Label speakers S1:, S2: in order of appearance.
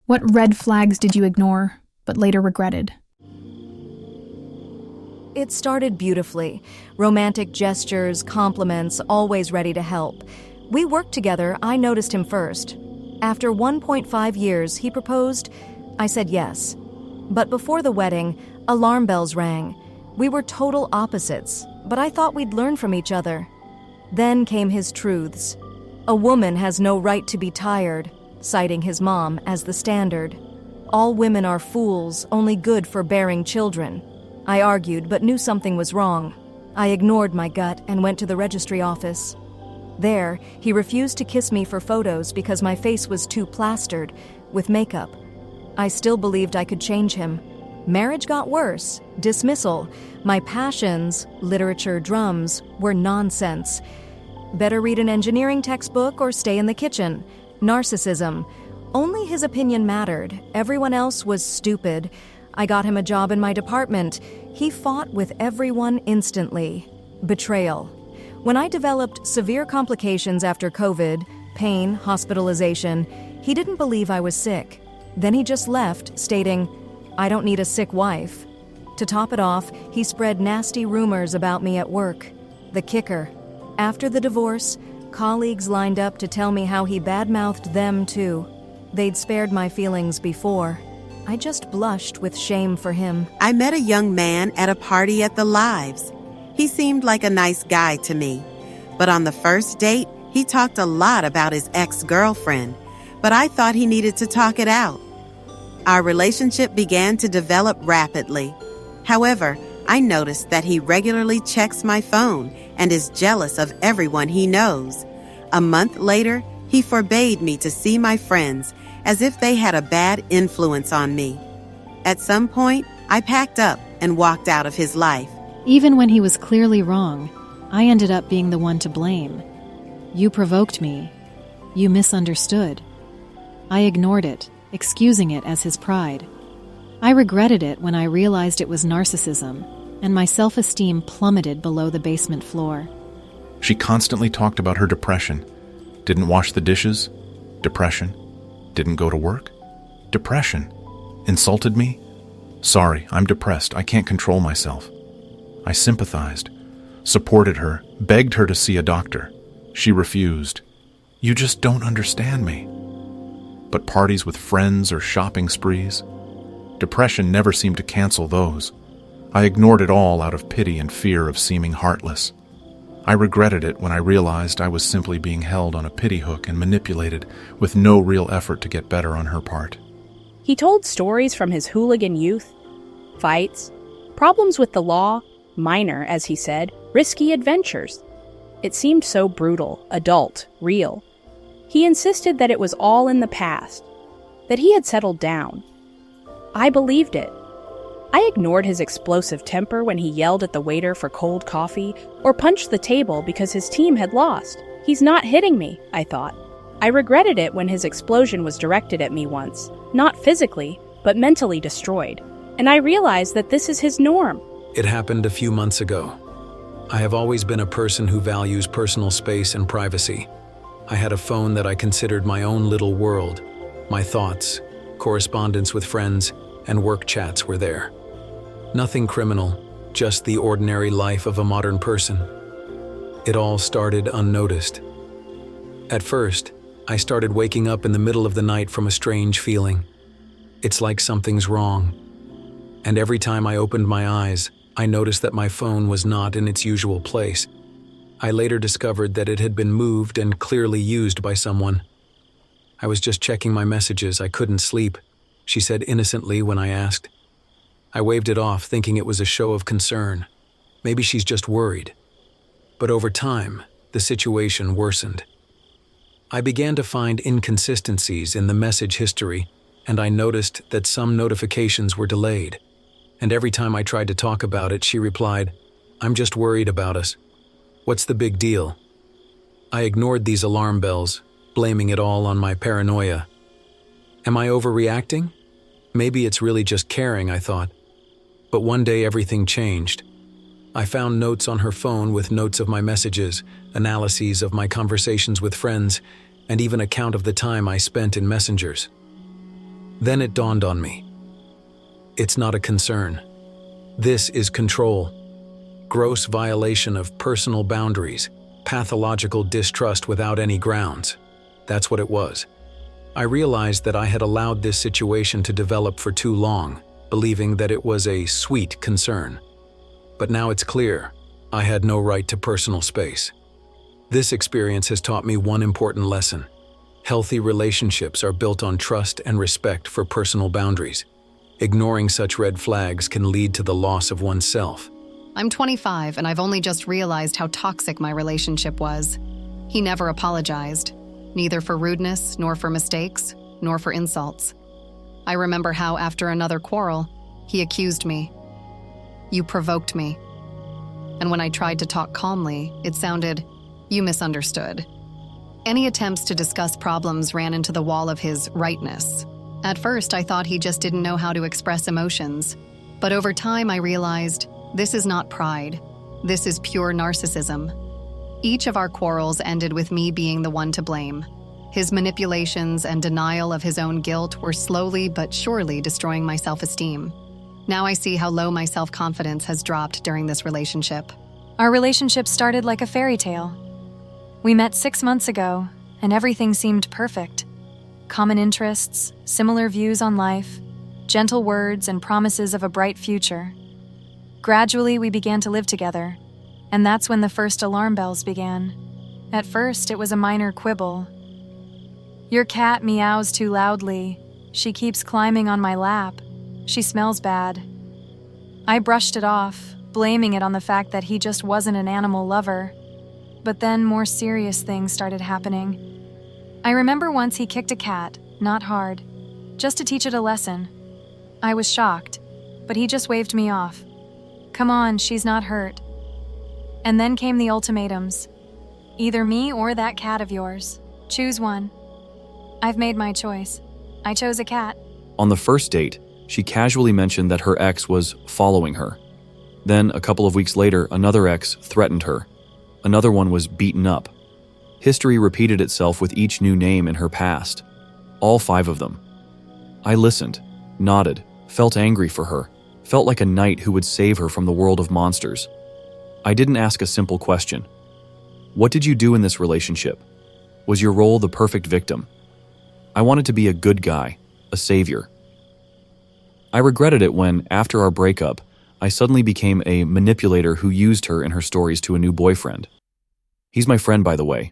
S1: What red flags did you ignore, but later regretted?
S2: It started beautifully. Romantic gestures, compliments, always ready to help. We worked together, I noticed him first. After 1.5 years, he proposed. I said yes. But before the wedding, alarm bells rang. We were total opposites, but I thought we'd learn from each other. Then came his truths. A woman has no right to be tired, citing his mom as the standard. All women are fools, only good for bearing children. I argued, but knew something was wrong. I ignored my gut and went to the registry office. There, he refused to kiss me for photos because my face was too plastered, with makeup. I still believed I could change him. Marriage got worse. Dismissal. My passions, literature, drums, were nonsense. Better read an engineering textbook or stay in the kitchen. Narcissism. Only his opinion mattered. Everyone else was stupid. I got him a job in my department. He fought with everyone instantly. Betrayal. When I developed severe complications after COVID, pain, hospitalization, he didn't believe I was sick. Then he just left, stating, "I don't need a sick wife." To top it off, he spread nasty rumors about me at work. The kicker. After the divorce, colleagues lined up to tell me how he badmouthed them too. They'd spared my feelings before. I just blushed with shame for him.
S3: I met a young man at a party at the Lives. He seemed like a nice guy to me. But on the first date, he talked a lot about his ex-girlfriend. But I thought he needed to talk it out. Our relationship began to develop rapidly. However, I noticed that he regularly checks my phone and is jealous of everyone he knows. A month later, he forbade me to see my friends, as if they had a bad influence on me. At some point, I packed up and walked out of his life.
S4: Even when he was clearly wrong, I ended up being the one to blame. You provoked me. You misunderstood. I ignored it, excusing it as his pride. I regretted it when I realized it was narcissism, and my self-esteem plummeted below the basement floor.
S5: She constantly talked about her depression. Didn't wash the dishes? Depression. Didn't go to work? Depression. Insulted me? Sorry, I'm depressed. I can't control myself. I sympathized, supported her, begged her to see a doctor. She refused. You just don't understand me. But parties with friends or shopping sprees? Depression never seemed to cancel those. I ignored it all out of pity and fear of seeming heartless. I regretted it when I realized I was simply being held on a pity hook and manipulated with no real effort to get better on her part.
S6: He told stories from his hooligan youth, fights, problems with the law, minor, as he said, risky adventures. It seemed so brutal, adult, real. He insisted that it was all in the past, that he had settled down. I believed it. I ignored his explosive temper when he yelled at the waiter for cold coffee or punched the table because his team had lost. He's not hitting me, I thought. I regretted it when his explosion was directed at me once, not physically, but mentally destroyed. And I realized that this is his norm.
S7: It happened a few months ago. I have always been a person who values personal space and privacy. I had a phone that I considered my own little world. My thoughts, correspondence with friends, and work chats were there. Nothing criminal, just the ordinary life of a modern person. It all started unnoticed. At first, I started waking up in the middle of the night from a strange feeling. It's like something's wrong. And every time I opened my eyes, I noticed that my phone was not in its usual place. I later discovered that it had been moved and clearly used by someone. I was just checking my messages. I couldn't sleep, she said innocently when I asked. I waved it off, thinking it was a show of concern. Maybe she's just worried. But over time, the situation worsened. I began to find inconsistencies in the message history, and I noticed that some notifications were delayed. And every time I tried to talk about it, she replied, "I'm just worried about us. What's the big deal?" I ignored these alarm bells, blaming it all on my paranoia. Am I overreacting? Maybe it's really just caring, I thought. But one day everything changed. I found notes on her phone with notes of my messages, analyses of my conversations with friends, and even a count of the time I spent in messengers. Then it dawned on me. It's not a concern. This is control. Gross violation of personal boundaries, pathological distrust without any grounds. That's what it was. I realized that I had allowed this situation to develop for too long, believing that it was a sweet concern. But now it's clear, I had no right to personal space. This experience has taught me one important lesson. Healthy relationships are built on trust and respect for personal boundaries. Ignoring such red flags can lead to the loss of oneself.
S8: I'm 25 and I've only just realized how toxic my relationship was. He never apologized, neither for rudeness, nor for mistakes, nor for insults. I remember how after another quarrel, he accused me. You provoked me. And when I tried to talk calmly, it sounded, you misunderstood. Any attempts to discuss problems ran into the wall of his rightness. At first, I thought he just didn't know how to express emotions. But over time, I realized this is not pride. This is pure narcissism. Each of our quarrels ended with me being the one to blame. His manipulations and denial of his own guilt were slowly but surely destroying my self-esteem. Now I see how low my self-confidence has dropped during this relationship.
S9: Our relationship started like a fairy tale. We met 6 months ago, and everything seemed perfect. Common interests, similar views on life, gentle words, and promises of a bright future. Gradually, we began to live together, and that's when the first alarm bells began. At first, it was a minor quibble. Your cat meows too loudly. She keeps climbing on my lap. She smells bad. I brushed it off, blaming it on the fact that he just wasn't an animal lover. But then more serious things started happening. I remember once he kicked a cat, not hard, just to teach it a lesson. I was shocked, but he just waved me off. Come on, she's not hurt. And then came the ultimatums. Either me or that cat of yours. Choose one. I've made my choice. I chose a cat.
S10: On the first date, she casually mentioned that her ex was following her. Then, a couple of weeks later, another ex threatened her. Another one was beaten up. History repeated itself with each new name in her past. All 5 of them. I listened, nodded, felt angry for her, felt like a knight who would save her from the world of monsters. I didn't ask a simple question. What did you do in this relationship? Was your role the perfect victim? I wanted to be a good guy, a savior. I regretted it when, after our breakup, I suddenly became a manipulator who used her in her stories to a new boyfriend. He's my friend, by the way.